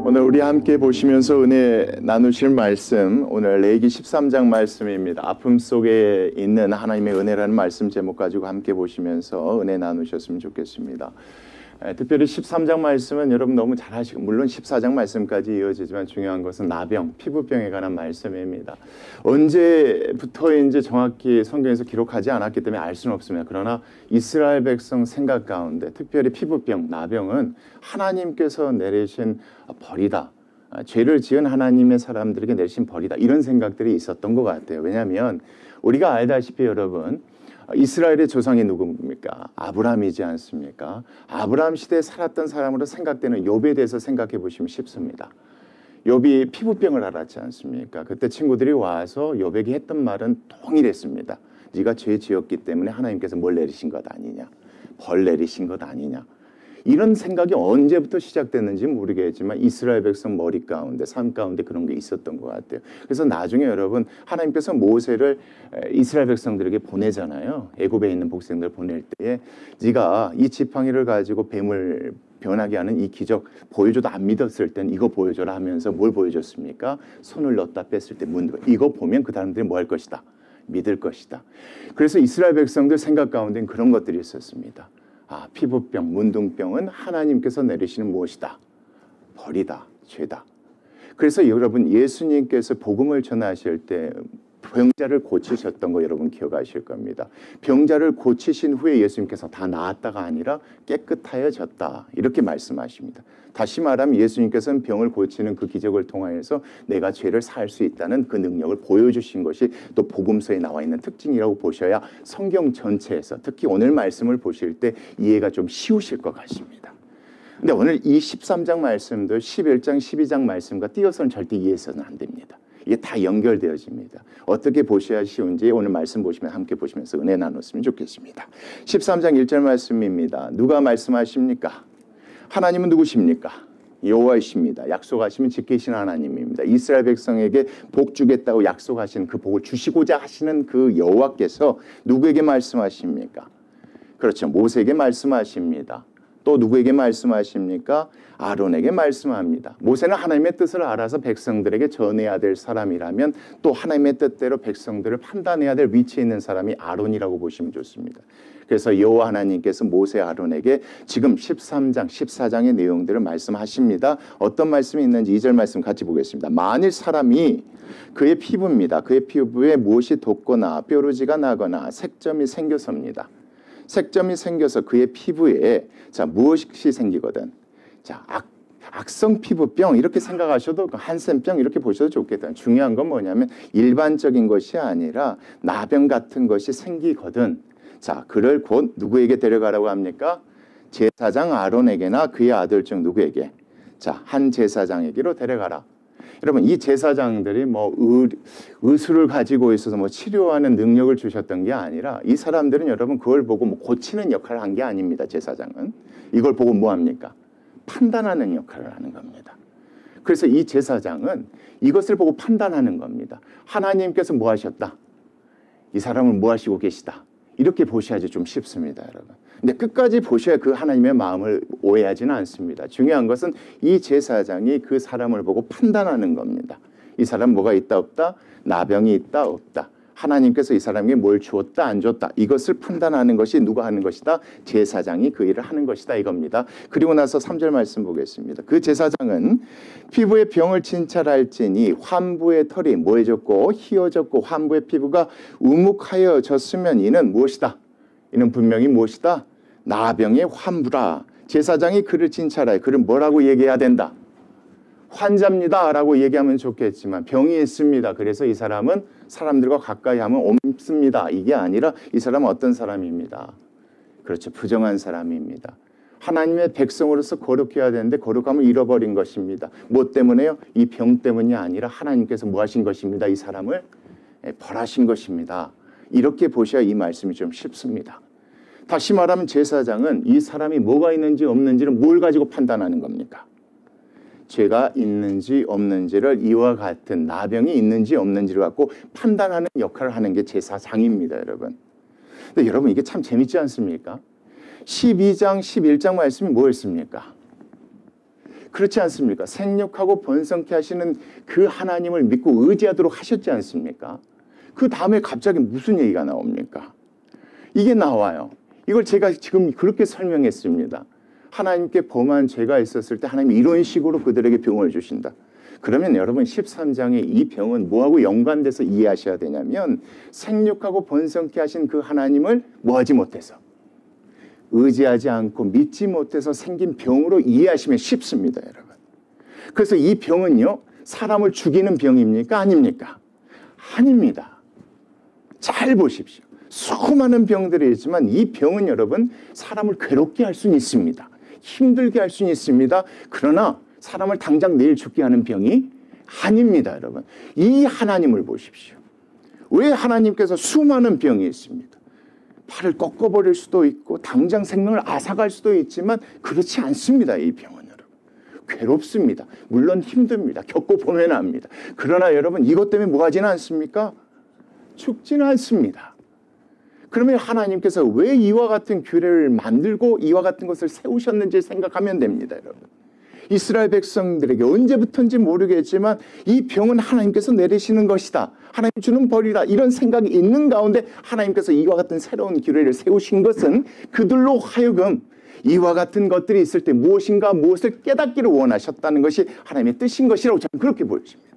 오늘 우리 함께 보시면서 은혜 나누실 말씀, 오늘 레위기 13장 말씀입니다. 아픔 속에 있는 하나님의 은혜라는 말씀 제목 가지고 함께 보시면서 은혜 나누셨으면 좋겠습니다. 특별히 13장 말씀은 여러분 너무 잘 아시고, 물론 14장 말씀까지 이어지지만 중요한 것은 나병, 피부병에 관한 말씀입니다. 언제부터 이제 정확히 성경에서 기록하지 않았기 때문에 알 수는 없습니다. 그러나 이스라엘 백성 생각 가운데 특별히 피부병, 나병은 하나님께서 내리신 벌이다. 죄를 지은 하나님의 사람들에게 내리신 벌이다. 이런 생각들이 있었던 것 같아요. 왜냐하면 우리가 알다시피 여러분, 이스라엘의 조상이 누굽니까? 아브라함이지 않습니까? 아브라함 시대에 살았던 사람으로 생각되는 욥에 대해서 생각해 보시면 쉽습니다. 욥이 피부병을 앓았지 않습니까? 그때 친구들이 와서 욥에게 했던 말은 동일했습니다. 네가 죄 지었기 때문에 하나님께서 뭘 내리신 것 아니냐? 벌 내리신 것 아니냐? 이런 생각이 언제부터 시작됐는지 모르겠지만 이스라엘 백성 머리 가운데, 삶 가운데 그런 게 있었던 것 같아요. 그래서 나중에 여러분, 하나님께서 모세를 이스라엘 백성들에게 보내잖아요. 애굽에 있는 백성들 보낼 때에 네가 이 지팡이를 가지고 뱀을 변하게 하는 이 기적 보여줘도 안 믿었을 땐 이거 보여줘라 하면서 뭘 보여줬습니까? 손을 넣었다 뺐을 때 문, 이거 보면 그 사람들이 뭐 할 것이다? 믿을 것이다. 그래서 이스라엘 백성들 생각 가운데는 그런 것들이 있었습니다. 아, 피부병, 문둥병은 하나님께서 내리시는 무엇이다? 벌이다, 죄다. 그래서 여러분, 예수님께서 복음을 전하실 때 병자를 고치셨던 거 여러분 기억하실 겁니다. 병자를 고치신 후에 예수님께서 다 나았다가 아니라 깨끗하여졌다, 이렇게 말씀하십니다. 다시 말하면 예수님께서는 병을 고치는 그 기적을 통하여서 내가 죄를 사할 수 있다는 그 능력을 보여주신 것이 또 복음서에 나와 있는 특징이라고 보셔야 성경 전체에서 특히 오늘 말씀을 보실 때 이해가 좀 쉬우실 것 같습니다. 근데 오늘 이 13장 말씀도 11장, 12장 말씀과 띄어서는 절대 이해해서는 안 됩니다. 이게 다 연결되어집니다. 어떻게 보셔야 쉬운지 오늘 말씀 보시면 함께 보시면서 은혜 나눴으면 좋겠습니다. 13장 1절 말씀입니다. 누가 말씀하십니까? 하나님은 누구십니까? 여호와이십니다. 약속하시면 지키시는 하나님입니다. 이스라엘 백성에게 복 주겠다고 약속하신 그 복을 주시고자 하시는 그 여호와께서 누구에게 말씀하십니까? 그렇죠. 모세에게 말씀하십니다. 또 누구에게 말씀하십니까? 아론에게 말씀합니다. 모세는 하나님의 뜻을 알아서 백성들에게 전해야 될 사람이라면 또 하나님의 뜻대로 백성들을 판단해야 될 위치에 있는 사람이 아론이라고 보시면 좋습니다. 그래서 여호와 하나님께서 모세 아론에게 지금 13장, 14장의 내용들을 말씀하십니다. 어떤 말씀이 있는지 2절 말씀 같이 보겠습니다. 만일 사람이 그의 피부입니다. 그의 피부에 무엇이 돋거나 뾰루지가 나거나 색점이 생겨서입니다. 색점이 생겨서 그의 피부에 무엇이 생기거든. 악성 피부병 이렇게 생각하셔도, 한센병 이렇게 보셔도 좋겠다. 중요한 건 뭐냐면 일반적인 것이 아니라 나병 같은 것이 생기거든. 그를 곧 누구에게 데려가라고 합니까? 제사장 아론에게나 그의 아들 중 누구에게? 한 제사장에게로 데려가라. 여러분, 이 제사장들이 의술을 가지고 있어서 치료하는 능력을 주셨던 게 아니라 이 사람들은 여러분 그걸 보고 고치는 역할을 한 게 아닙니다. 제사장은 이걸 보고 뭐 합니까? 판단하는 역할을 하는 겁니다. 그래서 이 제사장은 이것을 보고 판단하는 겁니다. 하나님께서 뭐 하셨다? 이 사람을 뭐 하시고 계시다? 이렇게 보셔야지 좀 쉽습니다, 여러분. 근데 끝까지 보셔야 그 하나님의 마음을 오해하지는 않습니다. 중요한 것은 이 제사장이 그 사람을 보고 판단하는 겁니다. 이 사람 뭐가 있다 없다? 나병이 있다 없다? 하나님께서 이 사람에게 뭘 주었다 안 줬다? 이것을 판단하는 것이 누가 하는 것이다? 제사장이 그 일을 하는 것이다, 이겁니다. 그리고 나서 3절 말씀 보겠습니다. 그 제사장은 피부의 병을 진찰할지니 환부의 털이 뭐해졌고 희어졌고 환부의 피부가 우묵하여졌으면 이는 무엇이다? 이는 분명히 무엇이다? 나병의 환부라. 제사장이 그를 진찰하여 그를 뭐라고 얘기해야 된다? 환자입니다 라고 얘기하면 좋겠지만 병이 있습니다. 그래서 이 사람은 사람들과 가까이 하면 옮습니다. 이게 아니라 이 사람은 어떤 사람입니다. 그렇죠. 부정한 사람입니다. 하나님의 백성으로서 거룩해야 되는데 거룩함을 잃어버린 것입니다. 뭐 때문에요? 이 병 때문이 아니라 하나님께서 뭐 하신 것입니다. 이 사람을 벌하신 것입니다. 이렇게 보셔야 이 말씀이 좀 쉽습니다. 다시 말하면 제사장은 이 사람이 뭐가 있는지 없는지를 뭘 가지고 판단하는 겁니까? 죄가 있는지 없는지를 이와 같은 나병이 있는지 없는지를 갖고 판단하는 역할을 하는 게 제사장입니다, 여러분. 근데 여러분 이게 참 재밌지 않습니까? 12장, 11장 말씀이 뭐였습니까? 그렇지 않습니까? 생육하고 번성케 하시는 그 하나님을 믿고 의지하도록 하셨지 않습니까? 그 다음에 갑자기 무슨 얘기가 나옵니까? 이게 나와요. 이걸 제가 지금 그렇게 설명했습니다. 하나님께 범한 죄가 있었을 때 하나님이 이런 식으로 그들에게 병을 주신다. 그러면 여러분 13장의 이 병은 뭐하고 연관돼서 이해하셔야 되냐면 생육하고 번성케 하신 그 하나님을 뭐하지 못해서 의지하지 않고 믿지 못해서 생긴 병으로 이해하시면 쉽습니다, 여러분. 그래서 이 병은요, 사람을 죽이는 병입니까? 아닙니까? 아닙니다. 잘 보십시오. 수많은 병들이 있지만 이 병은 여러분 사람을 괴롭게 할 수는 있습니다. 힘들게 할 수는 있습니다. 그러나 사람을 당장 내일 죽게 하는 병이 아닙니다, 여러분. 이 하나님을 보십시오. 왜 하나님께서 수많은 병이 있습니다. 팔을 꺾어버릴 수도 있고 당장 생명을 앗아갈 수도 있지만 그렇지 않습니다. 이 병은 여러분. 괴롭습니다. 물론 힘듭니다. 겪어보면 압니다. 그러나 여러분 이것 때문에 뭐 하지는 않습니까? 죽지는 않습니다. 그러면 하나님께서 왜 이와 같은 규례를 만들고 이와 같은 것을 세우셨는지 생각하면 됩니다, 여러분. 이스라엘 백성들에게 언제부터인지 모르겠지만 이 병은 하나님께서 내리시는 것이다. 하나님 주는 벌이다. 이런 생각이 있는 가운데 하나님께서 이와 같은 새로운 규례를 세우신 것은 그들로 하여금 이와 같은 것들이 있을 때 무엇인가 무엇을 깨닫기를 원하셨다는 것이 하나님의 뜻인 것이라고 저는 그렇게 보여집니다.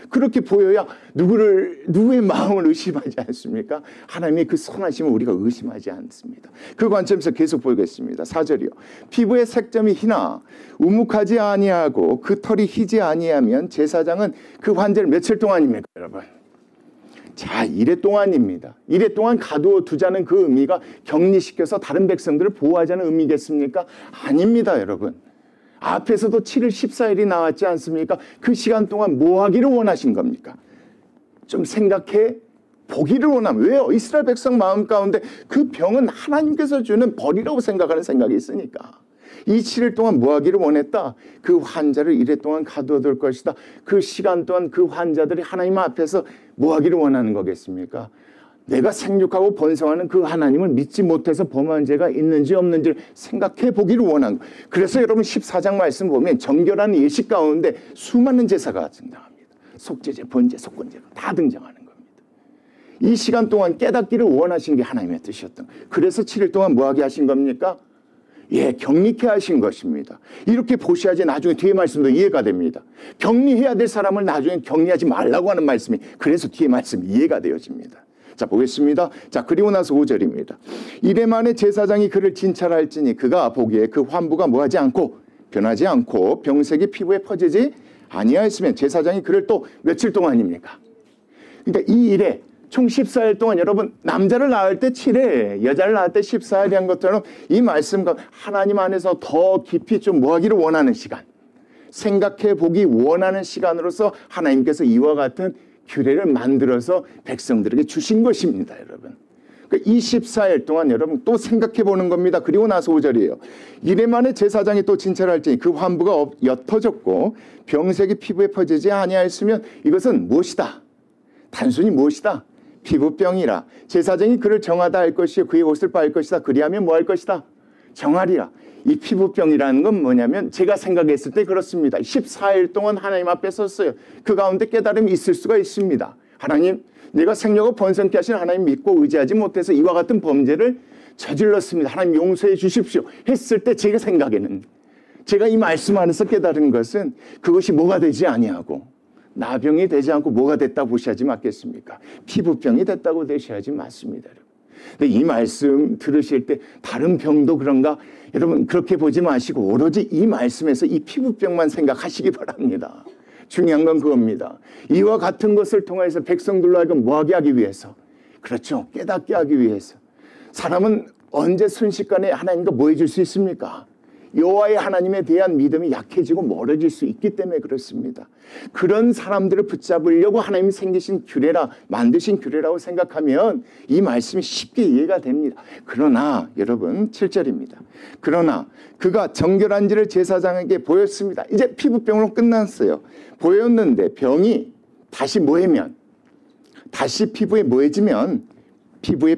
그렇게 보여야 누구의 마음을 의심하지 않습니까? 하나님의 그 선하심을 우리가 의심하지 않습니다. 그 관점에서 계속 보겠습니다. 4절이요. 피부의 색점이 희나 우묵하지 아니하고 그 털이 희지 아니하면 제사장은 그 환자를 며칠 동안입니까, 여러분? 자, 이래 동안입니다. 이래 동안 가두어 두자는 그 의미가 격리시켜서 다른 백성들을 보호하자는 의미겠습니까? 아닙니다, 여러분. 앞에서도 7일 14일이 나왔지 않습니까? 그 시간 동안 뭐 하기를 원하신 겁니까? 좀 생각해 보기를 원하면. 왜요? 이스라엘 백성 마음 가운데 그 병은 하나님께서 주는 벌이라고 생각하는 생각이 있으니까. 이 7일 동안 뭐 하기를 원했다? 그 환자를 이래 동안 가두어둘 것이다. 그 시간 동안 그 환자들이 하나님 앞에서 뭐 하기를 원하는 거겠습니까? 내가 생육하고 번성하는 그 하나님을 믿지 못해서 범한 죄가 있는지 없는지를 생각해 보기를 원한 거예요. 그래서 여러분 14장 말씀 보면 정결한 예식 가운데 수많은 제사가 등장합니다. 속죄제, 번제, 속건제 다 등장하는 겁니다. 이 시간 동안 깨닫기를 원하신 게 하나님의 뜻이었던 거예요. 그래서 7일 동안 뭐 하게 하신 겁니까? 예, 격리케 하신 것입니다. 이렇게 보셔야지 나중에 뒤에 말씀도 이해가 됩니다. 격리해야 될 사람을 나중에 격리하지 말라고 하는 말씀이 그래서 뒤에 말씀이 이해가 되어집니다. 자, 보겠습니다. 자, 그리고 나서 5절입니다. 이래 만에 제사장이 그를 진찰할지니 그가 보기에 그 환부가 뭐하지 않고 변하지 않고 병색이 피부에 퍼지지 아니하였으면 제사장이 그를 또 며칠 동안입니까? 그러니까 이 일에 총 14일 동안 여러분 남자를 낳을 때 7일, 여자를 낳을 때 14일이 한 것처럼 이 말씀과 하나님 안에서 더 깊이 좀 뭐하기를 원하는 시간, 생각해 보기 원하는 시간으로서 하나님께서 이와 같은 규례를 만들어서 백성들에게 주신 것입니다, 여러분. 그러니까 24일 동안 여러분 또 생각해 보는 겁니다. 그리고 나서 5절이에요. 이래 만에 제사장이 또 진찰할지니 그 환부가 옅어졌고 병색이 피부에 퍼지지 아니하였으면 이것은 무엇이다? 단순히 무엇이다? 피부병이라. 제사장이 그를 정하다 할 것이요 그의 옷을 빨 것이다. 그리하면 뭐 할 것이다? 정하리라. 이 피부병이라는 건 뭐냐면 제가 생각했을 때 그렇습니다. 14일 동안 하나님 앞에 섰어요. 그 가운데 깨달음이 있을 수가 있습니다. 하나님, 내가 생명을 번성케 하신 하나님 믿고 의지하지 못해서 이와 같은 범죄를 저질렀습니다. 하나님 용서해 주십시오. 했을 때 제가 생각에는 제가 이 말씀 안에서 깨달은 것은 그것이 뭐가 되지 아니하고 나병이 되지 않고 뭐가 됐다고 보셔야지 맞겠습니까? 피부병이 됐다고 되셔야지 맞습니다. 근데 이 말씀 들으실 때 다른 병도 그런가? 여러분 그렇게 보지 마시고 오로지 이 말씀에서 이 피부병만 생각하시기 바랍니다. 중요한 건 그겁니다. 이와 같은 것을 통해서 백성들로 하여금 뭐하게 하기 위해서, 그렇죠, 깨닫게 하기 위해서. 사람은 언제 순식간에 하나님과 뭐 해줄 수 있습니까? 여호와의 하나님에 대한 믿음이 약해지고 멀어질 수 있기 때문에 그렇습니다. 그런 사람들을 붙잡으려고 하나님이 생기신 규례라, 만드신 규례라고 생각하면 이 말씀이 쉽게 이해가 됩니다. 그러나 여러분 7절입니다. 그러나 그가 정결한지를 제사장에게 보였습니다. 이제 피부병으로 끝났어요. 보였는데 병이 다시 뭐해면, 다시 피부에 뭐해지면, 피부에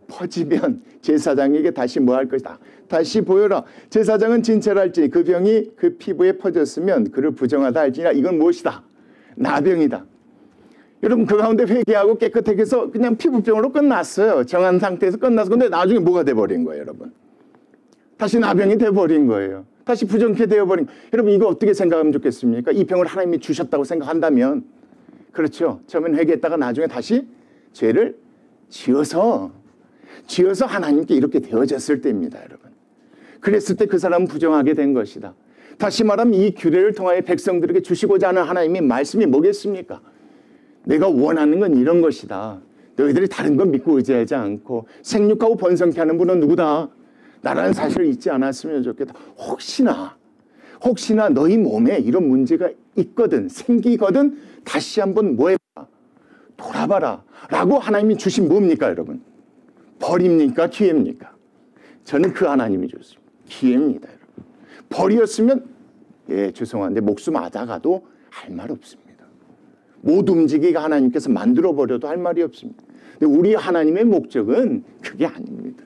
퍼지면 제사장에게 다시 뭐 할 것이다? 다시 보여라. 제사장은 진찰할지니 그 병이 그 피부에 퍼졌으면 그를 부정하다 할지니라. 이건 무엇이다? 나병이다. 여러분 그 가운데 회개하고 깨끗하게 해서 그냥 피부병으로 끝났어요. 정한 상태에서 끝났어. 근데 나중에 뭐가 돼버린 거예요, 여러분? 다시 나병이 돼버린 거예요. 다시 부정케 되어버린 거예요. 여러분 이거 어떻게 생각하면 좋겠습니까? 이 병을 하나님이 주셨다고 생각한다면, 그렇죠. 처음엔 회개했다가 나중에 다시 죄를 지어서 하나님께 이렇게 되어졌을 때입니다, 여러분. 그랬을 때 그 사람은 부정하게 된 것이다. 다시 말하면 이 규례를 통하여 백성들에게 주시고자 하는 하나님의 말씀이 뭐겠습니까? 내가 원하는 건 이런 것이다. 너희들이 다른 건 믿고 의지하지 않고 생육하고 번성케 하는 분은 누구다? 나라는 사실을 잊지 않았으면 좋겠다. 혹시나 너희 몸에 이런 문제가 있거든, 생기거든, 다시 한번 뭐 해봐? 돌아봐라. 라고 하나님이 주신 뭡니까, 여러분? 벌입니까? 기회입니까? 저는 그 하나님이 줬습니다. 기회입니다, 여러분. 벌이었으면, 죄송한데, 목숨 앗아가도 할 말 없습니다. 못 움직이게 하나님께서 만들어버려도 할 말이 없습니다. 근데 우리 하나님의 목적은 그게 아닙니다.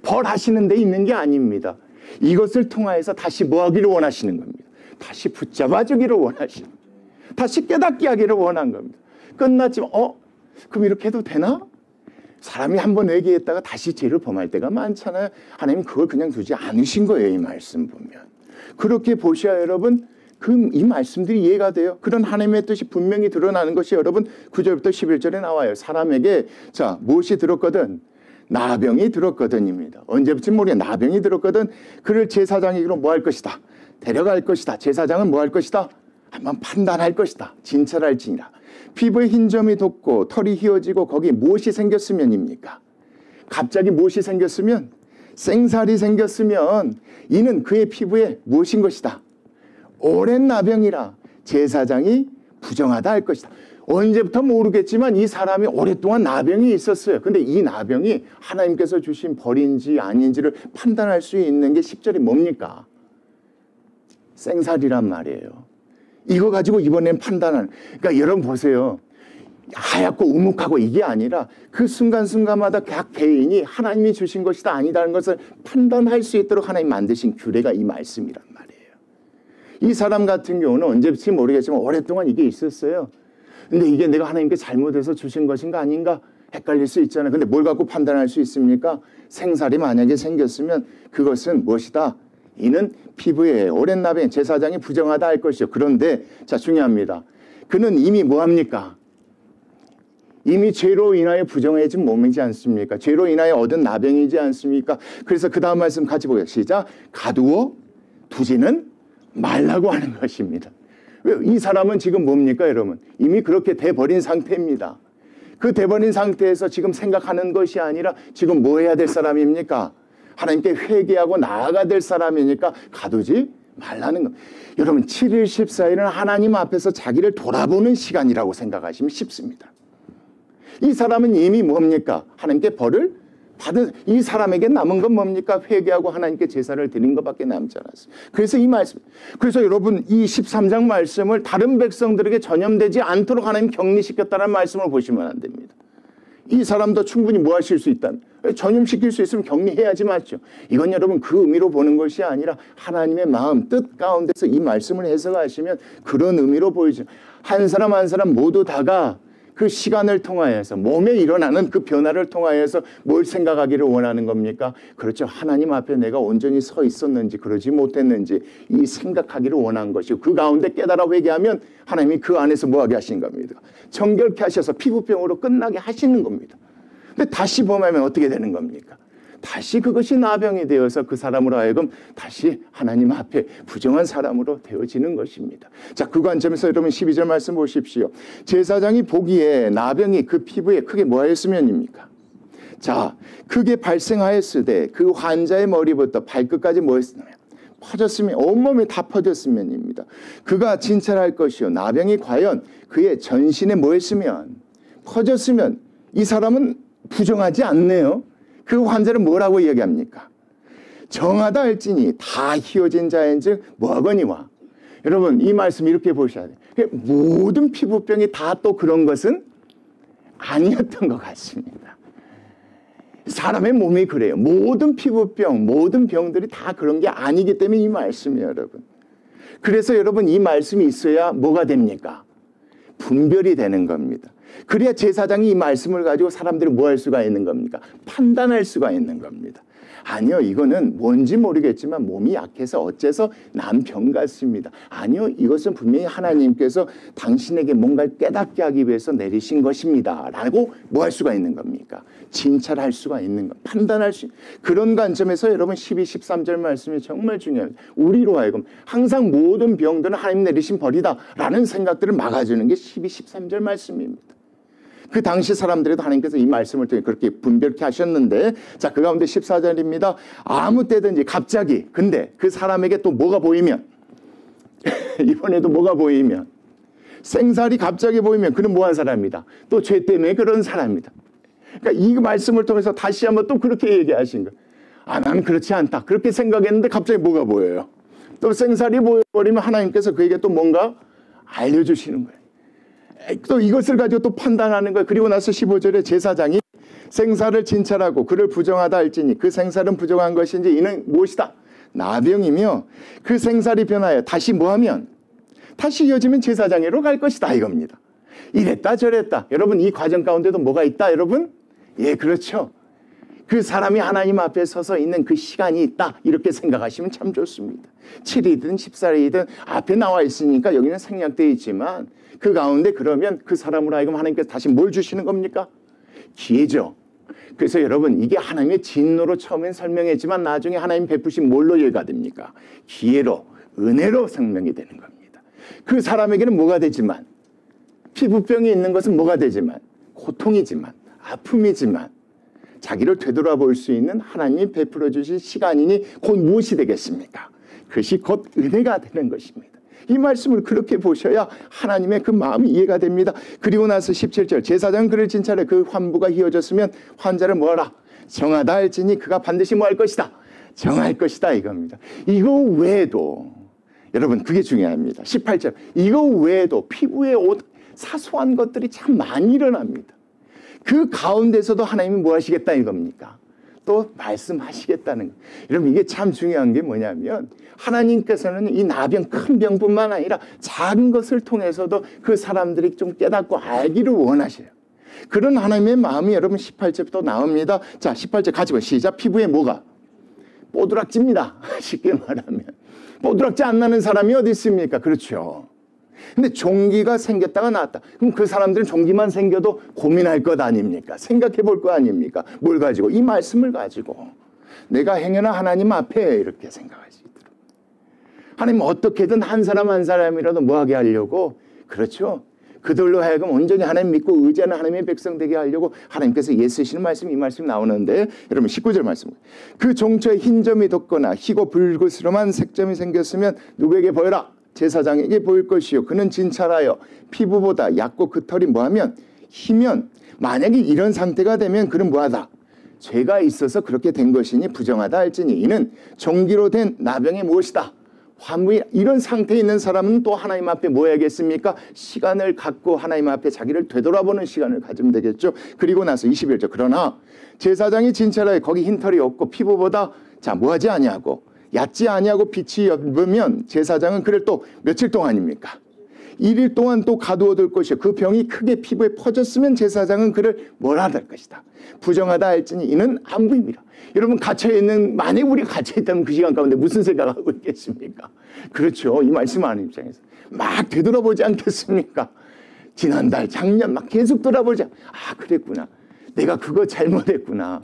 벌하시는 데 있는 게 아닙니다. 이것을 통하여서 다시 뭐 하기를 원하시는 겁니다. 다시 붙잡아 주기를 원하시는 겁니다. 다시 깨닫게 하기를 원한 겁니다. 끝났지만 그럼 이렇게 해도 되나? 사람이 한번 회개했다가 다시 죄를 범할 때가 많잖아요. 하나님 그걸 그냥 두지 않으신 거예요. 이 말씀 보면. 그렇게 보셔야 여러분 이 말씀들이 이해가 돼요. 그런 하나님의 뜻이 분명히 드러나는 것이 여러분 9절부터 11절에 나와요. 사람에게 무엇이 들었거든? 나병이 들었거든입니다. 언제부터 모르게 나병이 들었거든. 그를 제사장에게로 뭐 할 것이다? 데려갈 것이다. 제사장은 뭐 할 것이다? 한번 판단할 것이다. 진찰할지니라. 피부에 흰 점이 돋고 털이 휘어지고 거기 무엇이 생겼으면입니까? 갑자기 무엇이 생겼으면? 생살이 생겼으면 이는 그의 피부에 무엇인 것이다? 오랜 나병이라 제사장이 부정하다 할 것이다. 언제부터 모르겠지만 이 사람이 오랫동안 나병이 있었어요. 근데 이 나병이 하나님께서 주신 벌인지 아닌지를 판단할 수 있는 게 10절이 뭡니까? 생살이란 말이에요. 이거 가지고 이번엔 판단하는. 그러니까 여러분 보세요. 하얗고 우묵하고 이게 아니라 그 순간순간마다 각 개인이 하나님이 주신 것이다 아니다는 것을 판단할 수 있도록 하나님 만드신 규례가 이 말씀이란 말이에요. 이 사람 같은 경우는 언제부터 모르겠지만 오랫동안 이게 있었어요. 근데 이게 내가 하나님께 잘못해서 주신 것인가 아닌가 헷갈릴 수 있잖아요. 근데 뭘 갖고 판단할 수 있습니까? 생살이 만약에 생겼으면 그것은 무엇이다? 이는 피부에 오랜 나병 제사장이 부정하다 할 것이요. 그런데 중요합니다. 그는 이미 뭐합니까? 이미 죄로 인하여 부정해진 몸이지 않습니까? 죄로 인하여 얻은 나병이지 않습니까? 그래서 그 다음 말씀 같이 보겠습니다. 시작. 가두어 두지는 말라고 하는 것입니다. 이 사람은 지금 뭡니까, 여러분? 이미 그렇게 돼버린 상태입니다. 그 돼버린 상태에서 지금 생각하는 것이 아니라 지금 뭐 해야 될 사람입니까? 하나님께 회개하고 나아가야 될 사람이니까 가두지 말라는 것. 여러분 7일 14일은 하나님 앞에서 자기를 돌아보는 시간이라고 생각하시면 쉽습니다. 이 사람은 이미 뭡니까? 하나님께 벌을 받은 이 사람에게 남은 건 뭡니까? 회개하고 하나님께 제사를 드린 것밖에 남지 않았어요. 그래서 이 말씀, 그래서 여러분 이 13장 말씀을 다른 백성들에게 전염되지 않도록 하나님 격리시켰다는 말씀을 보시면 안 됩니다. 이 사람도 충분히 뭐 하실 수 있다. 전염시킬 수 있으면 격리해야지 맞죠. 이건 여러분 그 의미로 보는 것이 아니라 하나님의 마음, 뜻 가운데서 이 말씀을 해석하시면 그런 의미로 보이죠. 한 사람 한 사람 모두 다가 그 시간을 통하여서 몸에 일어나는 그 변화를 통하여서 뭘 생각하기를 원하는 겁니까? 그렇죠. 하나님 앞에 내가 온전히 서 있었는지 그러지 못했는지 이 생각하기를 원한 것이고 그 가운데 깨달아 회개하면 하나님이 그 안에서 뭐하게 하신 겁니다. 정결케 하셔서 피부병으로 끝나게 하시는 겁니다. 근데 다시 범하면 어떻게 되는 겁니까? 다시 그것이 나병이 되어서 그 사람으로 하여금 다시 하나님 앞에 부정한 사람으로 되어지는 것입니다. 자, 그 관점에서 여러분 12절 말씀 보십시오. 제사장이 보기에 나병이 그 피부에 크게 뭐하였으면입니까? 자, 크게 발생하였으되 그 환자의 머리부터 발끝까지 뭐했으면 퍼졌으면 온몸이 다 퍼졌으면입니다. 그가 진찰할 것이요 나병이 과연 그의 전신에 뭐했으면 퍼졌으면 이 사람은 부정하지 않네요. 그 환자는 뭐라고 이야기합니까? 정하다 할지니 다 희어진 자인즉 뭐하거니와. 여러분 이 말씀 이렇게 보셔야 돼요. 모든 피부병이 다 또 그런 것은 아니었던 것 같습니다. 사람의 몸이 그래요. 모든 피부병, 모든 병들이 다 그런 게 아니기 때문에 이 말씀이에요, 여러분. 그래서 여러분 이 말씀이 있어야 뭐가 됩니까? 분별이 되는 겁니다. 그래야 제사장이 이 말씀을 가지고 사람들이 뭐 할 수가 있는 겁니까? 판단할 수가 있는 겁니다. 아니요, 이거는 뭔지 모르겠지만 몸이 약해서 어째서 난 병 같습니다. 아니요, 이것은 분명히 하나님께서 당신에게 뭔가를 깨닫게 하기 위해서 내리신 것입니다. 라고 뭐 할 수가 있는 겁니까? 진찰할 수가 있는 것, 판단할 수 있는 그런 관점에서 여러분 12, 13절 말씀이 정말 중요합니다. 우리로 하여금 항상 모든 병들은 하나님 내리신 벌이다 라는 생각들을 막아주는 게 12, 13절 말씀입니다. 그 당시 사람들에도 하나님께서 이 말씀을 통해 그렇게 분별케 하셨는데, 자, 그 가운데 14절입니다. 아무 때든지 갑자기, 근데 그 사람에게 또 뭐가 보이면, 이번에도 뭐가 보이면, 생살이 갑자기 보이면 그는 뭐한 사람이다. 또 죄 때문에 그런 사람이다. 그러니까 이 말씀을 통해서 다시 한번 또 그렇게 얘기하신 거예요. 아, 나는 그렇지 않다. 그렇게 생각했는데 갑자기 뭐가 보여요. 또 생살이 보여버리면 하나님께서 그에게 또 뭔가 알려주시는 거예요. 또 이것을 가지고 또 판단하는 거예요. 그리고 나서 15절에 제사장이 생사를 진찰하고 그를 부정하다 할지니 그 생살은 부정한 것인지 이는 무엇이다? 나병이며 그 생살이 변하여 다시 뭐하면 다시 이어지면 제사장으로 갈 것이다 이겁니다. 이랬다 저랬다. 여러분 이 과정 가운데도 뭐가 있다 여러분? 예, 그렇죠. 그 사람이 하나님 앞에 서서 있는 그 시간이 있다 이렇게 생각하시면 참 좋습니다. 7일이든 14일이든 앞에 나와 있으니까 여기는 생략되어 있지만 그 가운데 그러면 그 사람으로 하여금 하나님께서 다시 뭘 주시는 겁니까? 기회죠. 그래서 여러분 이게 하나님의 진노로 처음엔 설명했지만 나중에 하나님 베푸신 뭘로 이해가 됩니까? 기회로, 은혜로 생명이 되는 겁니다. 그 사람에게는 뭐가 되지만 피부병이 있는 것은 뭐가 되지만 고통이지만 아픔이지만 자기를 되돌아볼 수 있는 하나님이 베풀어 주신 시간이니 곧 무엇이 되겠습니까? 그것이 곧 은혜가 되는 것입니다. 이 말씀을 그렇게 보셔야 하나님의 그 마음이 이해가 됩니다. 그리고 나서 17절 제사장은 그를 진찰해 그 환부가 희어졌으면 환자를 뭐하라? 정하다 할지니 그가 반드시 뭐 할 것이다? 정할 것이다 이겁니다. 이거 외에도 여러분 그게 중요합니다. 18절 이거 외에도 피부에 사소한 것들이 참 많이 일어납니다. 그 가운데서도 하나님이 뭐 하시겠다 이겁니까? 또 말씀하시겠다는 거. 여러분 이게 참 중요한 게 뭐냐면 하나님께서는 이 나병 큰 병뿐만 아니라 작은 것을 통해서도 그 사람들이 좀 깨닫고 알기를 원하셔요. 그런 하나님의 마음이 여러분 18절부터 나옵니다. 자 18절 가지고 시작. 피부에 뭐가? 뽀드락지입니다. 쉽게 말하면. 뽀드락지 안 나는 사람이 어디 있습니까? 그렇죠. 근데 종기가 생겼다가 나왔다. 그럼 그 사람들은 종기만 생겨도 고민할 것 아닙니까? 생각해 볼 거 아닙니까? 뭘 가지고? 이 말씀을 가지고. 내가 행여나 하나님 앞에 이렇게 생각하시더라고요. 하나님 어떻게든 한 사람 한 사람이라도 뭐하게 하려고 그렇죠. 그들로 하여금 온전히 하나님 믿고 의지하는 하나님의 백성 되게 하려고 하나님께서 예쓰시는 말씀 이 말씀이 나오는데 여러분 19절 말씀. 그 종처에 흰 점이 돋거나 희고 붉으스름한 색점이 생겼으면 누구에게 보여라? 제사장에게 보일 것이요 그는 진찰하여 피부보다 얕고 그 털이 뭐하면 희면 만약에 이런 상태가 되면 그는 뭐하다? 죄가 있어서 그렇게 된 것이니 부정하다 할지니 이는 종기로 된 나병이 무엇이다? 환부이 이런 상태에 있는 사람은 또 하나님 앞에 뭐 해야겠습니까? 시간을 갖고 하나님 앞에 자기를 되돌아보는 시간을 가지면 되겠죠. 그리고 나서 21절 그러나 제사장이 진찰하여 거기 흰 털이 없고 피부보다 자 뭐하지 아니하고 얕지 아니하고 빛이 옅으면 제사장은 그를 또 며칠 동안입니까? 1일 동안 또 가두어 둘 것이요 그 병이 크게 피부에 퍼졌으면 제사장은 그를 뭐라 할 것이다. 부정하다 할지니 이는 안부입니다. 여러분 갇혀있는 만약 우리가 갇혀있다면 그 시간 가운데 무슨 생각하고 있겠습니까? 그렇죠. 이 말씀 하는 입장에서 막 되돌아보지 않겠습니까? 지난달 작년 막 계속 돌아보자. 아 그랬구나. 내가 그거 잘못했구나.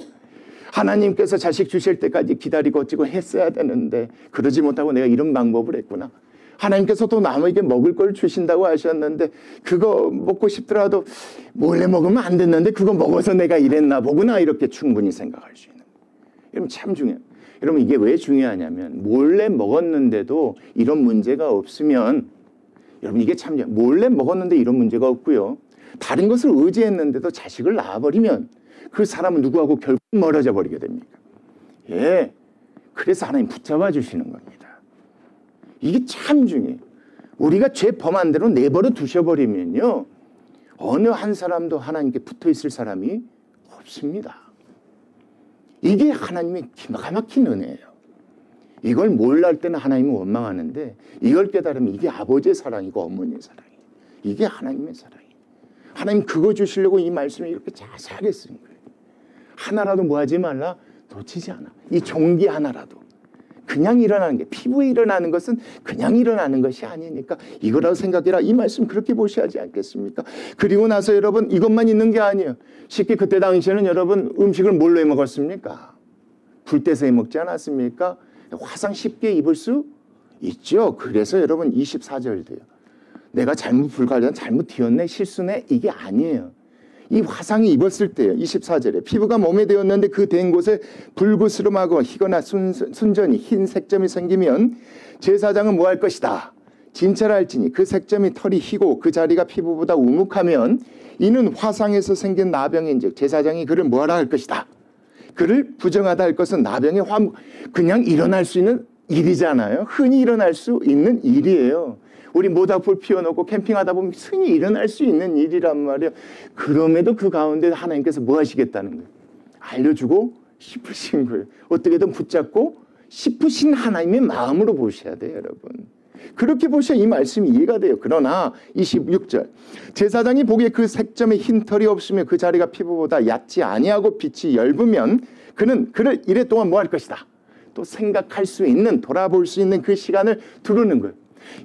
하나님께서 자식 주실 때까지 기다리고 어찌고 했어야 되는데 그러지 못하고 내가 이런 방법을 했구나. 하나님께서 또 남에게 먹을 걸 주신다고 하셨는데 그거 먹고 싶더라도 몰래 먹으면 안 됐는데 그거 먹어서 내가 이랬나 보구나 이렇게 충분히 생각할 수 있는 거예요. 여러분 참 중요해요. 여러분 이게 왜 중요하냐면 몰래 먹었는데도 이런 문제가 없으면 여러분 이게 참 중요해요. 몰래 먹었는데 이런 문제가 없고요. 다른 것을 의지했는데도 자식을 낳아버리면 그 사람은 누구하고 결국 멀어져 버리게 됩니까? 예. 그래서 하나님 붙잡아 주시는 겁니다. 이게 참 중요해요. 우리가 죄 범한 대로 내버려 두셔버리면요. 어느 한 사람도 하나님께 붙어 있을 사람이 없습니다. 이게 하나님의 기가 막힌 은혜예요. 이걸 몰랄 때는 하나님은 원망하는데 이걸 깨달으면 이게 아버지의 사랑이고 어머니의 사랑이에요. 이게 하나님의 사랑이에요. 하나님 그거 주시려고 이 말씀을 이렇게 자세하게 쓴 거예요. 하나라도 뭐 하지 말라? 놓치지 않아. 이 종기 하나라도. 그냥 일어나는 게, 피부에 일어나는 것은 그냥 일어나는 것이 아니니까 이거라고 생각해라. 이 말씀 그렇게 보셔야 하지 않겠습니까? 그리고 나서 여러분 이것만 있는 게 아니에요. 쉽게 그때 당시에는 여러분 음식을 뭘로 해 먹었습니까? 불 떼서 해 먹지 않았습니까? 화상 쉽게 입을 수 있죠. 그래서 여러분 24절 돼요. 내가 잘못 불가리한 잘못 튀었네 실수네 이게 아니에요. 이 화상이 입었을 때요. 24절에 피부가 몸에 되었는데 그 된 곳에 불구스름하고 희거나 순전히 흰 색점이 생기면 제사장은 뭐 할 것이다. 진찰할지니 그 색점이 털이 희고 그 자리가 피부보다 우묵하면 이는 화상에서 생긴 나병인즉 제사장이 그를 뭐하라 할 것이다. 그를 부정하다 할 것은 나병의 화무. 그냥 일어날 수 있는 일이잖아요. 흔히 일어날 수 있는 일이에요. 우리 모닥불 피워놓고 캠핑하다 보면 흔히 일어날 수 있는 일이란 말이에요. 그럼에도 그 가운데 하나님께서 뭐 하시겠다는 거예요? 알려주고 싶으신 거예요. 어떻게든 붙잡고 싶으신 하나님의 마음으로 보셔야 돼요, 여러분. 그렇게 보셔야 이 말씀이 이해가 돼요. 그러나 26절 제사장이 보기에 그 색점에 흰 털이 없으면 그 자리가 피부보다 얕지 아니하고 빛이 엷으면 그는 그를 이래 동안 뭐 할 것이다. 또 생각할 수 있는 돌아볼 수 있는 그 시간을 두르는 거예요.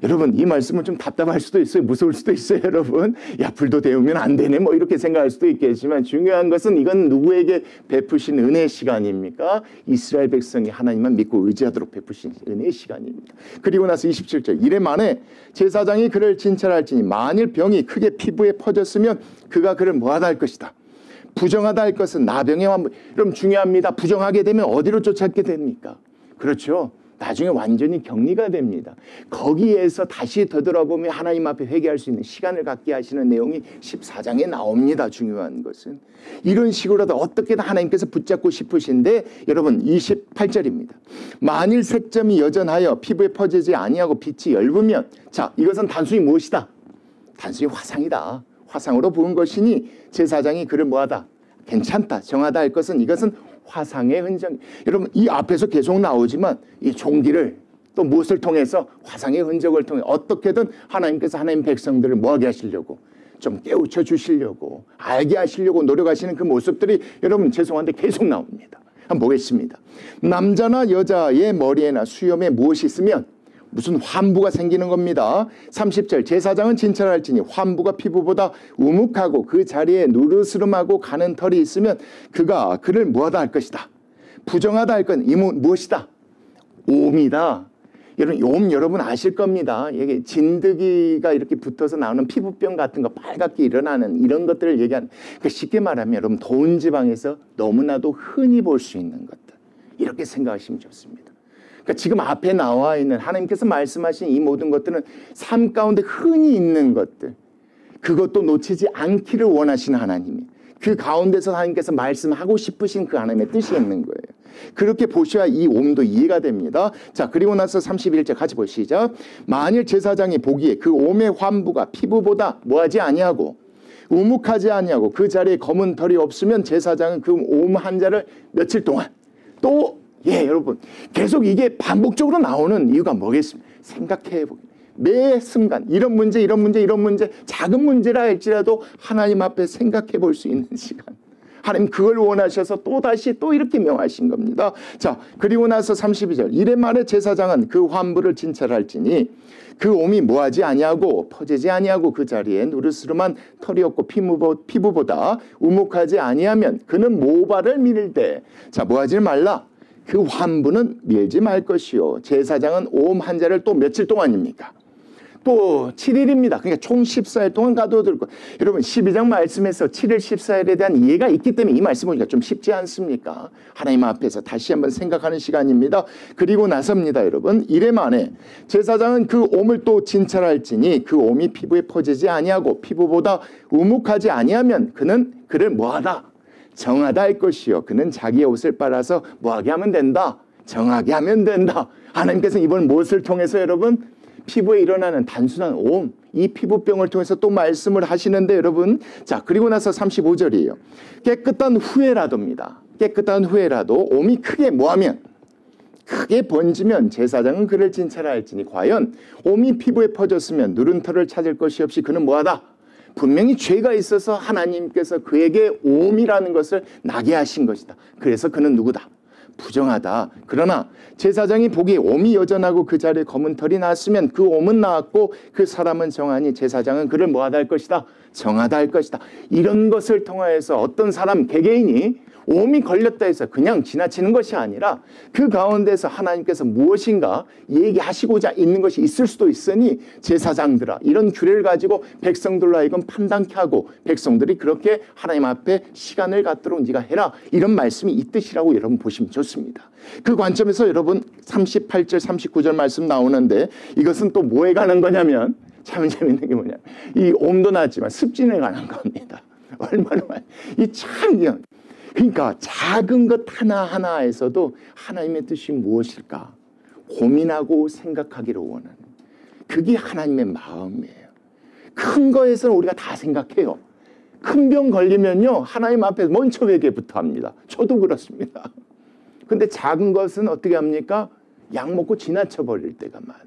여러분 이 말씀은 좀 답답할 수도 있어요. 무서울 수도 있어요. 여러분 야 불도 데우면 안 되네 뭐 이렇게 생각할 수도 있겠지만 중요한 것은 이건 누구에게 베푸신 은혜의 시간입니까? 이스라엘 백성이 하나님만 믿고 의지하도록 베푸신 은혜의 시간입니다. 그리고 나서 27절 이래 만에 제사장이 그를 진찰할지니 만일 병이 크게 피부에 퍼졌으면 그가 그를 뭐하다 할 것이다. 부정하다 할 것은 나병의 환부. 여러분 중요합니다. 부정하게 되면 어디로 쫓아게 됩니까? 그렇죠. 나중에 완전히 격리가 됩니다. 거기에서 다시 되돌아보며 하나님 앞에 회개할 수 있는 시간을 갖게 하시는 내용이 14장에 나옵니다. 중요한 것은. 이런 식으로라도 어떻게든 하나님께서 붙잡고 싶으신데 여러분 28절입니다. 만일 색점이 여전하여 피부에 퍼지지 아니하고 빛이 엷으면 자 이것은 단순히 무엇이다? 단순히 화상이다. 화상으로 보은 것이니 제사장이 그를 뭐하다? 괜찮다. 정하다 할 것은 이것은 화상의 흔적. 여러분 이 앞에서 계속 나오지만 이 종기를 또 무엇을 통해서 화상의 흔적을 통해 어떻게든 하나님께서 하나님 백성들을 뭐하게 하시려고 좀 깨우쳐 주시려고 알게 하시려고 노력하시는 그 모습들이 여러분 죄송한데 계속 나옵니다. 한번 보겠습니다. 남자나 여자의 머리에나 수염에 무엇이 있으면 무슨 환부가 생기는 겁니다. 30절 제사장은 진찰할지니 환부가 피부보다 우묵하고 그 자리에 누르스름하고 가는 털이 있으면 그가 그를 뭐하다 할 것이다. 부정하다 할 건 이 무엇이다. 옴이다. 여러분 옴 여러분 아실 겁니다. 이게 진드기가 이렇게 붙어서 나오는 피부병 같은 거 빨갛게 일어나는 이런 것들을 얘기하는 그러니까 쉽게 말하면 여러분 더운 지방에서 너무나도 흔히 볼 수 있는 것들 이렇게 생각하시면 좋습니다. 그러니까 지금 앞에 나와 있는 하나님께서 말씀하신 이 모든 것들은 삶 가운데 흔히 있는 것들 그것도 놓치지 않기를 원하시는 하나님이 그 가운데서 하나님께서 말씀하고 싶으신 그 하나님의 뜻이 있는 거예요. 그렇게 보셔야 이 옴도 이해가 됩니다. 자 그리고 나서 31절 같이 보시죠. 만일 제사장이 보기에 그 옴의 환부가 피부보다 뭐하지 아니하고 우묵하지 아니하고 그 자리에 검은 털이 없으면 제사장은 그 옴 한 자를 며칠 동안 또 여러분 계속 이게 반복적으로 나오는 이유가 뭐겠습니까? 생각해 보기 매 순간 이런 문제 작은 문제라 할지라도 하나님 앞에 생각해 볼 수 있는 시간 하나님 그걸 원하셔서 또다시 또 이렇게 명하신 겁니다. 자 그리고 나서 32절 이래 말에 제사장은 그 환부를 진찰할지니 그 옴이 뭐하지 아니하고 퍼지지 아니하고 그 자리에 누르스름한 털이 없고 피부보다 우묵하지 아니하면 그는 모발을 밀되 자 뭐하지 말라 그 환부는 밀지 말 것이요. 제사장은 옴 한 자를 또 며칠 동안입니까? 또 7일입니다. 그러니까 총 14일 동안 가둬둘 것. 여러분 12장 말씀에서 7일 14일에 대한 이해가 있기 때문에 이 말씀 보니까 좀 쉽지 않습니까? 하나님 앞에서 다시 한번 생각하는 시간입니다. 그리고 나서입니다. 여러분 이래 만에 제사장은 그 옴을 또 진찰할지니 그 옴이 피부에 퍼지지 아니하고 피부보다 우묵하지 아니하면 그는 그를 뭐하다? 정하다 할 것이요. 그는 자기의 옷을 빨아서 뭐하게 하면 된다? 정하게 하면 된다. 하나님께서 이번 무엇을 통해서 여러분? 피부에 일어나는 단순한 옴, 이 피부병을 통해서 또 말씀을 하시는데 여러분 자 그리고 나서 35절이에요. 깨끗한 후에라도입니다. 깨끗한 후에라도 옴이 크게 뭐하면 크게 번지면 제사장은 그를 진찰할지니 과연 옴이 피부에 퍼졌으면 누른 털을 찾을 것이 없이 그는 뭐하다? 분명히 죄가 있어서 하나님께서 그에게 옴이라는 것을 나게 하신 것이다. 그래서 그는 누구다? 부정하다. 그러나 제사장이 보기에 옴이 여전하고 그 자리에 검은 털이 났으면 그 옴은 나았고 그 사람은 정하니 제사장은 그를 뭐하다 할 것이다? 정하다 할 것이다. 이런 것을 통하여서 어떤 사람 개개인이 옴이 걸렸다 해서 그냥 지나치는 것이 아니라 그 가운데서 하나님께서 무엇인가 얘기하시고자 있는 것이 있을 수도 있으니 제사장들아 이런 규례를 가지고 백성들로 하여금 판단케 하고 백성들이 그렇게 하나님 앞에 시간을 갖도록 네가 해라. 이런 말씀이 있듯이라고 여러분 보시면 좋습니다. 그 관점에서 여러분 38절 39절 말씀 나오는데 이것은 또 뭐에 관한 거냐면 참 재밌는 게 뭐냐면 이 옴도 나왔지만 습진에 관한 겁니다. 얼마나 이참 그러니까 작은 것 하나하나에서도 하나님의 뜻이 무엇일까 고민하고 생각하기를 원하는 그게 하나님의 마음이에요. 큰 거에서는 우리가 다 생각해요. 큰 병 걸리면요 하나님 앞에 먼저 회개부터 합니다. 저도 그렇습니다. 근데 작은 것은 어떻게 합니까? 약 먹고 지나쳐 버릴 때가 많아요.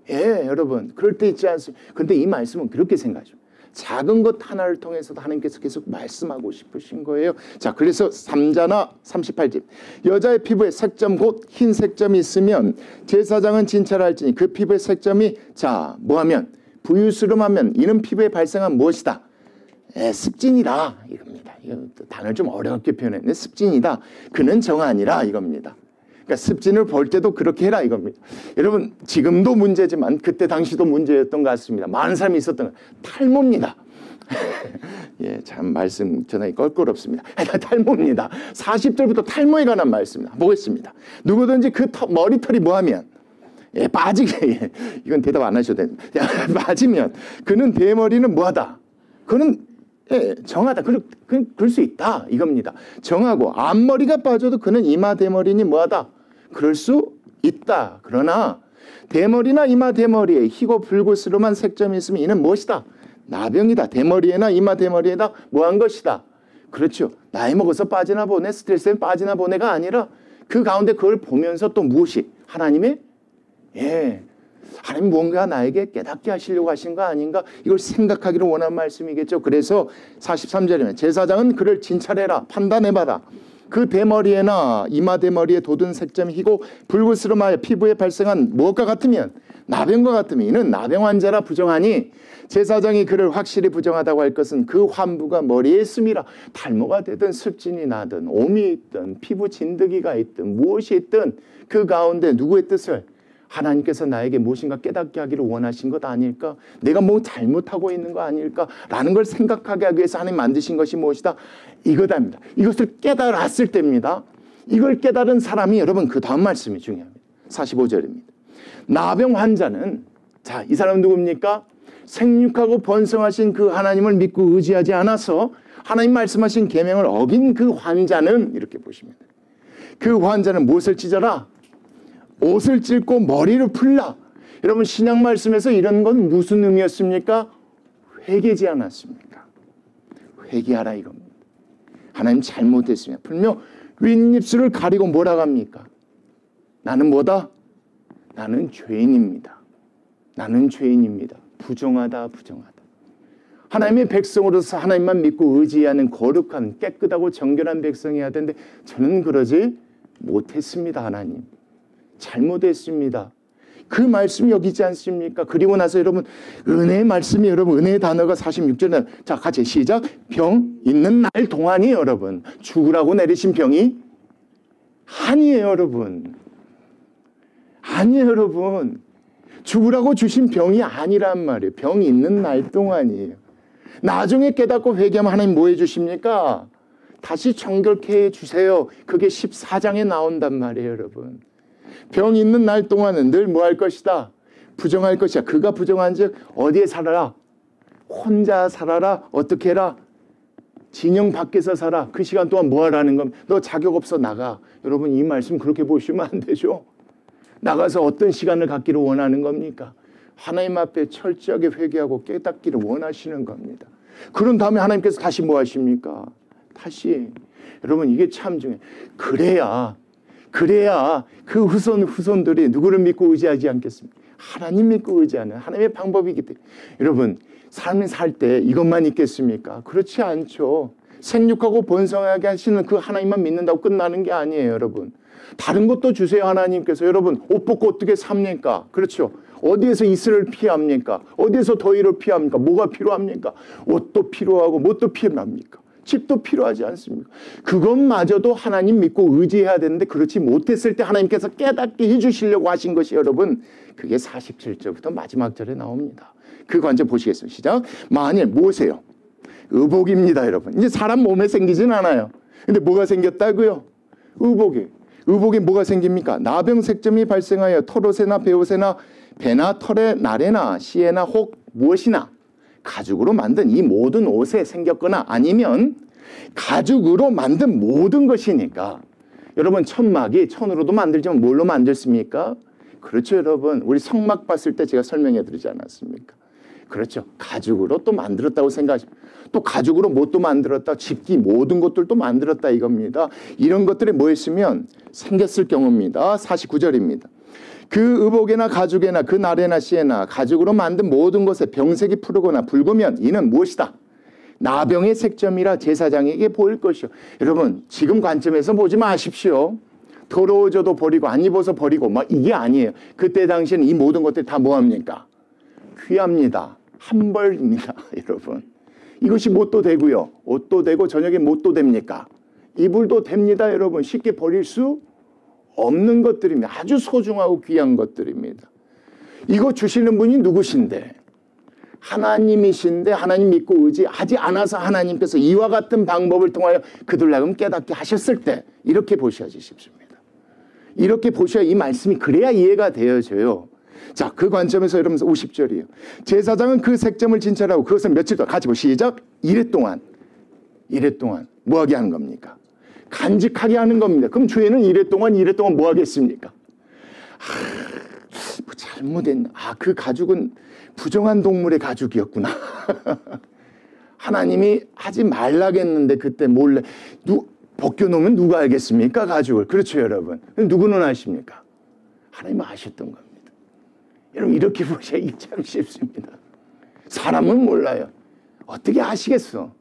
예, 여러분 그럴 때 있지 않습니까? 근데 이 말씀은 그렇게 생각하죠. 작은 것 하나를 통해서도 하나님께서 계속 말씀하고 싶으신 거예요. 자, 그래서 3자나 38절 여자의 피부에 색점 곧 흰 색점이 있으면 제사장은 진찰할지니 그 피부의 색점이 자 뭐하면 부유스름하면 이는 피부에 발생한 무엇이다? 습진이다 이겁니다. 이거 단어를 좀 어렵게 표현했네. 습진이다. 그는 정하니라 이겁니다. 그러니까 습진을 볼 때도 그렇게 해라 이겁니다. 여러분 지금도 문제지만 그때 당시도 문제였던 것 같습니다. 많은 사람이 있었던 것 탈모입니다. 예, 참 말씀 전하기 껄끄럽습니다. 탈모입니다. 40절부터 탈모에 관한 말씀입니다. 보겠습니다. 누구든지 그 머리털이 뭐하면 빠지게 이건 대답 안 하셔도 됩니다. 빠지면 그는 대머리는 뭐하다? 그는 정하다. 그럴 수 있다 이겁니다. 정하고 앞머리가 빠져도 그는 이마 대머리니 뭐하다? 그럴 수 있다. 그러나 대머리나 이마 대머리에 희고 불구스름한 색점이 있으면 이는 무엇이다? 나병이다. 대머리에나 이마 대머리에다 뭐한 것이다? 그렇죠. 나이 먹어서 빠지나 보네 스트레스에 빠지나 보네가 아니라 그 가운데 그걸 보면서 또 무엇이? 하나님의 하나님 무언가 나에게 깨닫게 하시려고 하신 거 아닌가? 이걸 생각하기를 원하는 말씀이겠죠. 그래서 43절이면 제사장은 그를 진찰해라. 판단해봐라. 그 대머리에나 이마 대머리에 돋은 색점이 희고 불구스름하여 피부에 발생한 무엇과 같으면 나병과 같으면 이는 나병 환자라 부정하니 제사장이 그를 확실히 부정하다고 할 것은 그 환부가 머리에 있음이라. 탈모가 되든 습진이 나든 옴이 있든 피부 진드기가 있든 무엇이 있든 그 가운데 누구의 뜻을 하나님께서 나에게 무엇인가 깨닫게 하기를 원하신 것 아닐까? 내가 뭐 잘못하고 있는 거 아닐까? 라는 걸 생각하게 하기 위해서 하나님 만드신 것이 무엇이다? 이거답니다. 이것을 깨달았을 때입니다. 이걸 깨달은 사람이 여러분 그 다음 말씀이 중요합니다. 45절입니다. 나병 환자는 자, 이 사람은 누굽니까? 생육하고 번성하신 그 하나님을 믿고 의지하지 않아서 하나님 말씀하신 계명을 어긴 그 환자는 이렇게 보시면 돼요. 그 환자는 무엇을 찢어라? 옷을 찢고 머리를 풀라. 여러분 신약 말씀에서 이런 건 무슨 의미였습니까? 회개지 않았습니까? 회개하라 이겁니다. 하나님 잘못했으면 풀며 윗입술을 가리고 뭐라고 합니까? 나는 뭐다? 나는 죄인입니다. 나는 죄인입니다. 부정하다 부정하다. 하나님의 백성으로서 하나님만 믿고 의지하는 거룩한 깨끗하고 정결한 백성이어야 되는데 저는 그러지 못했습니다. 하나님. 잘못했습니다. 그 말씀 여기지 않습니까? 그리고 나서 여러분 은혜의 말씀이 여러분 은혜의 단어가 46절에 자 같이 시작. 병 있는 날 동안이 여러분 죽으라고 내리신 병이 아니에요 여러분. 아니에요 여러분. 죽으라고 주신 병이 아니란 말이에요. 병이 있는 날 동안이에요. 나중에 깨닫고 회개하면 하나님 뭐 해주십니까? 다시 정결케 해주세요. 그게 14장에 나온단 말이에요 여러분. 병 있는 날 동안은 늘 뭐 할 것이다? 부정할 것이야. 그가 부정한 즉 어디에 살아라? 혼자 살아라. 어떻게 해라? 진영 밖에서 살아. 그 시간 동안 뭐 하라는 겁니다. 너 자격 없어 나가. 여러분 이 말씀 그렇게 보시면 안 되죠. 나가서 어떤 시간을 갖기를 원하는 겁니까? 하나님 앞에 철저하게 회개하고 깨닫기를 원하시는 겁니다. 그런 다음에 하나님께서 다시 뭐 하십니까? 다시. 여러분 이게 참 중요해요. 그래야 그 후손들이 누구를 믿고 의지하지 않겠습니까? 하나님 믿고 의지하는 하나님의 방법이기 때문에. 여러분 삶을 살 때 이것만 있겠습니까? 그렇지 않죠. 생육하고 번성하게 하시는 그 하나님만 믿는다고 끝나는 게 아니에요, 여러분. 다른 것도 주세요, 하나님께서. 여러분, 옷 벗고 어떻게 삽니까? 그렇죠. 어디에서 이슬을 피합니까? 어디에서 더위를 피합니까? 뭐가 필요합니까? 옷도 필요하고 뭣도 필요합니까? 집도 필요하지 않습니까? 그것마저도 하나님 믿고 의지해야 되는데 그렇지 못했을 때 하나님께서 깨닫게 해주시려고 하신 것이 여러분, 그게 47절부터 마지막 절에 나옵니다. 그 관점 보시겠습니다. 시작. 만일 무엇이에요? 의복입니다, 여러분. 이제 사람 몸에 생기진 않아요. 근데 뭐가 생겼다고요? 의복에 뭐가 생깁니까? 나병 색점이 발생하여 털옷에나 베옷에나 배나 털에 나래나 씨에나 혹 무엇이나 가죽으로 만든 이 모든 옷에 생겼거나 아니면 가죽으로 만든 모든 것이니까. 여러분 천막이 천으로도 만들지만 뭘로 만들습니까? 그렇죠, 여러분. 우리 성막 봤을 때 제가 설명해 드리지 않았습니까? 그렇죠. 가죽으로 또 만들었다고 생각하시면 또 가죽으로 뭣도 만들었다. 집기 모든 것들도 만들었다 이겁니다. 이런 것들이 뭐였으면 생겼을 경우입니다. 49절입니다. 그 의복에나 가죽에나 그 나래나 씨에나 가죽으로 만든 모든 것에 병색이 푸르거나 붉으면 이는 무엇이다? 나병의 색점이라 제사장에게 보일 것이요. 여러분 지금 관점에서 보지 마십시오. 더러워져도 버리고 안 입어서 버리고 막 이게 아니에요. 그때 당시에는 이 모든 것들이 다 뭐합니까? 귀합니다. 한 벌입니다. 여러분 이것이 못도 되고요. 옷도 되고 저녁에 못도 됩니까? 이불도 됩니다. 여러분 쉽게 버릴 수 없는 것들입니다. 아주 소중하고 귀한 것들입니다. 이거 주시는 분이 누구신데? 하나님이신데 하나님 믿고 의지하지 않아서 하나님께서 이와 같은 방법을 통하여 그들 나름 깨닫게 하셨을 때 이렇게 보셔야지 싶습니다. 이렇게 보셔야 이 말씀이 그래야 이해가 되어져요. 자, 그 관점에서 여러분 50절이에요. 제사장은 그 색점을 진찰하고 그것을 며칠 동안 같이 보시죠. 시작. 이래 동안 뭐하게 하는 겁니까? 간직하게 하는 겁니다. 그럼 주에는 이래 동안 뭐 하겠습니까? 뭐 잘못했나? 그 가죽은 부정한 동물의 가죽이었구나. 하나님이 하지 말라겠는데 그때 몰래 벗겨놓으면 누가 알겠습니까? 가죽을. 그렇죠, 여러분. 누구는 아십니까? 하나님은 아셨던 겁니다. 여러분 이렇게 보셔야 이게 참 쉽습니다. 사람은 몰라요. 어떻게 아시겠어?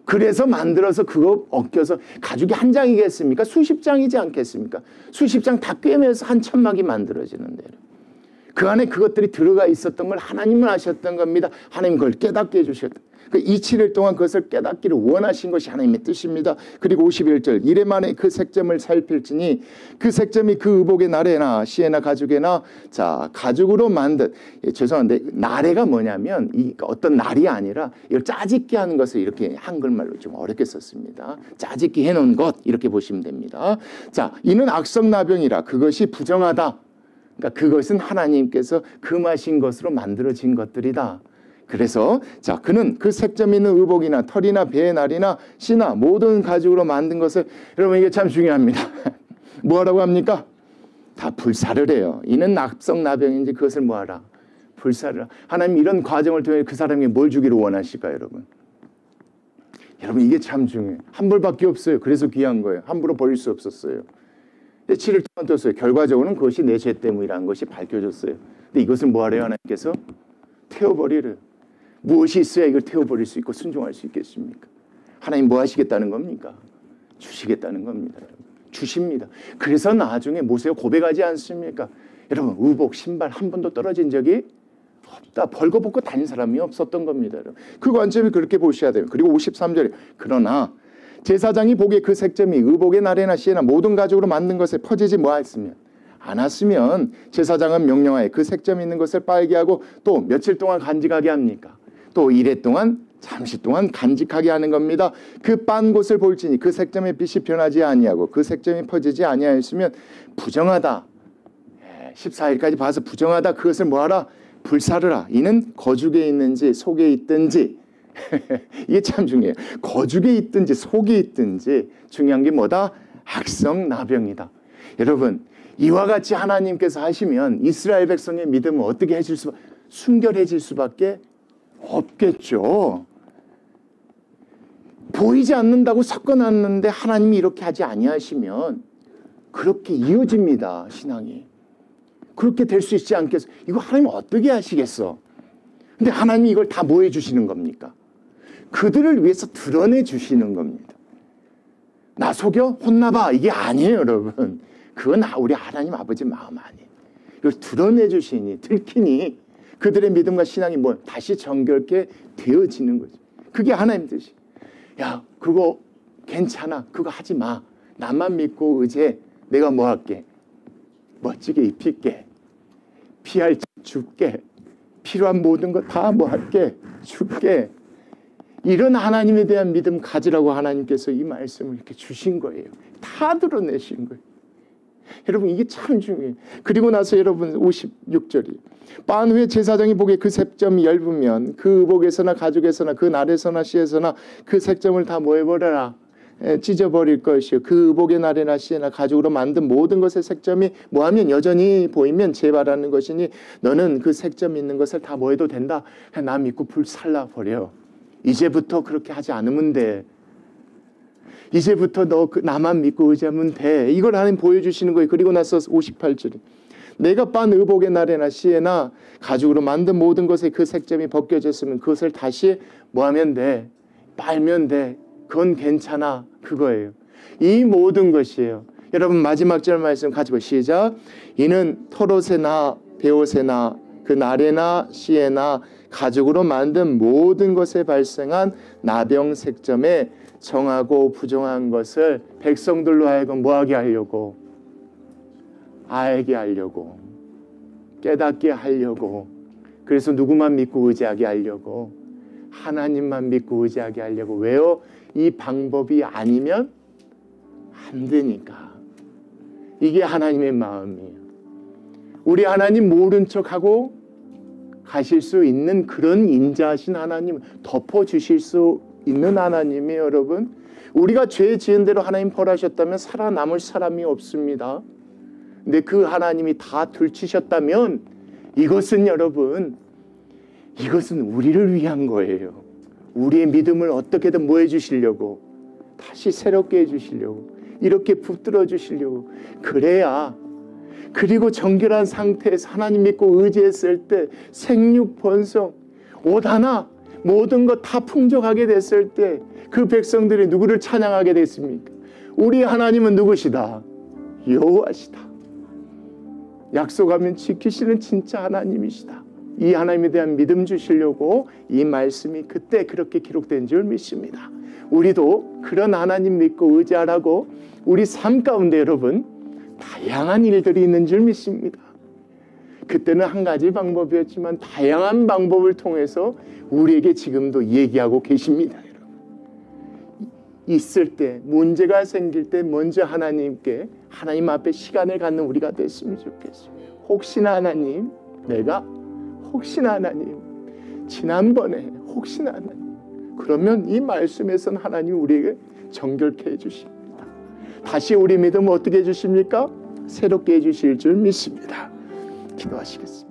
그래서 만들어서 그거 엉켜서 가죽이 한 장이겠습니까? 수십 장이지 않겠습니까? 수십 장 다 꿰매서 한 천막이 만들어지는데 그 안에 그것들이 들어가 있었던 걸 하나님은 아셨던 겁니다. 하나님 그걸 깨닫게 해주셨다. 그 27일 동안 그것을 깨닫기를 원하신 것이 하나님의 뜻입니다. 그리고 51절 이래 만에 그 색점을 살필지니 그 색점이 그 의복의 나래나 씨에나 가죽에나 자 가죽으로 만든 죄송한데 나래가 뭐냐면 이 어떤 날이 아니라 이걸 짜집기 하는 것을 이렇게 한글말로 좀 어렵게 썼습니다. 짜집기 해놓은 것 이렇게 보시면 됩니다. 자 이는 악성나병이라 그것이 부정하다. 그러니까 그것은 하나님께서 금하신 것으로 만들어진 것들이다. 그래서 자 그는 그 색점 있는 의복이나 털이나 배의 날이나 씨나 모든 가죽으로 만든 것을 여러분 이게 참 중요합니다. 뭐하라고 합니까? 다 불사를 해요. 이는 악성나병인지 그것을 뭐하라? 불사를. 하나님 이런 과정을 통해 그 사람에게 뭘 주기를 원하실까요, 여러분? 여러분 이게 참 중요해요. 한 벌밖에 없어요. 그래서 귀한 거예요. 함부로 버릴 수 없었어요. 7일 동안 떴어요. 결과적으로는 그것이 내 죄 때문이라는 것이 밝혀졌어요. 근데 이것을 뭐하래요, 하나님께서? 태워버리래요. 무엇이 있어야 이걸 태워버릴 수 있고 순종할 수 있겠습니까? 하나님 뭐 하시겠다는 겁니까? 주시겠다는 겁니다. 주십니다. 그래서 나중에 모세가 고백하지 않습니까? 여러분 의복, 신발 한 번도 떨어진 적이 없다. 벌거벗고 다닌 사람이 없었던 겁니다. 여러분. 그 관점이 그렇게 보셔야 돼요. 그리고 53절에 그러나 제사장이 보기에 그 색점이 의복의 나래나 씨에나 모든 가죽으로 만든 것에 퍼지지 뭐했으면 않았으면 제사장은 명령하에 그 색점 있는 것을 빨게 하고 또 며칠 동안 간직하게 합니까? 또 이래 동안 잠시 동안 간직하게 하는 겁니다. 그 빤 곳을 볼지니 그 색점의 빛이 변하지 아니하고 그 색점이 퍼지지 아니하였으면 부정하다. 14일까지 봐서 부정하다. 그것을 뭐하라? 불사르라. 이는 거죽에 있는지 속에 있든지 이게 참 중요해요. 거죽에 있든지 속에 있든지 중요한 게 뭐다? 악성나병이다. 여러분 이와 같이 하나님께서 하시면 이스라엘 백성의 믿음은 어떻게 해질 순결해질 수밖에 없겠죠. 보이지 않는다고 섞어놨는데 하나님이 이렇게 하지 아니하시면 그렇게 이어집니다. 신앙이. 그렇게 될 수 있지 않겠어? 이거 하나님 어떻게 하시겠어? 근데 하나님이 이걸 다 뭐 해주시는 겁니까? 그들을 위해서 드러내 주시는 겁니다. 나 속여? 혼나봐. 이게 아니에요, 여러분. 그건 우리 하나님 아버지 마음 아니에요. 이걸 드러내 주시니, 들키니 그들의 믿음과 신앙이 다시 정결케 되어지는 거죠. 그게 하나님 뜻이. 야, 그거 괜찮아. 그거 하지 마. 나만 믿고 의지해. 내가 뭐 할게? 멋지게 입힐게. 피할 줄게. 필요한 모든 거 다 뭐 할게? 줄게. 이런 하나님에 대한 믿음 가지라고 하나님께서 이 말씀을 이렇게 주신 거예요. 다 드러내신 거예요. 여러분 이게 참 중요해요. 그리고 나서 여러분 56절이 빤 후에 제사장이 보기에 그 색점이 엷으면 그 의복에서나 가죽에서나 그 날에서나 씨에서나 그 색점을 다 뭐 해버려라. 찢어버릴 것이요. 그 의복의 날에나 씨에나 가죽으로 만든 모든 것의 색점이 뭐하면 여전히 보이면 재발하는 것이니 너는 그 색점 있는 것을 다 뭐 해도 된다. 나 믿고 불살라버려. 이제부터 그렇게 하지 않으면 돼. 이제부터 너 나만 믿고 의지하면 돼. 이걸 하나님 보여주시는 거예요. 그리고 나서 58절이 내가 빤 의복의 날에나 씨에나 가죽으로 만든 모든 것에 그 색점이 벗겨졌으면 그것을 다시 뭐 하면 돼? 빨면 돼. 그건 괜찮아. 그거예요. 이 모든 것이에요. 여러분 마지막 절 말씀 같이 보시죠. 시작. 이는 털옷에나 베옷에나 그 날에나 씨에나 가죽으로 만든 모든 것에 발생한 나병 색점에 정하고 부정한 것을 백성들로 하여금 뭐하게 하려고? 알게 하려고. 깨닫게 하려고. 그래서 누구만 믿고 의지하게 하려고? 하나님만 믿고 의지하게 하려고. 왜요? 이 방법이 아니면 안 되니까. 이게 하나님의 마음이에요. 우리 하나님 모른 척하고 가실 수 있는 그런 인자하신 하나님, 덮어주실 수 있는 하나님이 여러분. 우리가 죄 지은 대로 하나님 벌하셨다면 살아남을 사람이 없습니다. 근데 그 하나님이 다 들추셨다면 이것은 여러분, 이것은 우리를 위한 거예요. 우리의 믿음을 어떻게든 뭐 해주시려고? 다시 새롭게 해주시려고. 이렇게 붙들어 주시려고. 그래야 그리고 정결한 상태에서 하나님 믿고 의지했을 때 생육 번성 옷 하나 모든 것 다 풍족하게 됐을 때 그 백성들이 누구를 찬양하게 됐습니까? 우리 하나님은 누구시다? 여호와시다. 약속하면 지키시는 진짜 하나님이시다. 이 하나님에 대한 믿음 주시려고 이 말씀이 그때 그렇게 기록된 줄 믿습니다. 우리도 그런 하나님 믿고 의지하라고 우리 삶 가운데 여러분 다양한 일들이 있는 줄 믿습니다. 그때는 한 가지 방법이었지만 다양한 방법을 통해서 우리에게 지금도 얘기하고 계십니다. 여러분. 있을 때 문제가 생길 때 먼저 하나님께 하나님 앞에 시간을 갖는 우리가 됐으면 좋겠어요. 혹시나 하나님 내가 혹시나 하나님 지난번에 혹시나 하나님 그러면 이 말씀에서는 하나님이 우리에게 정결케 해주십니다. 다시 우리 믿음을 어떻게 해주십니까? 새롭게 해주실 줄 믿습니다. 기도하시겠습니다.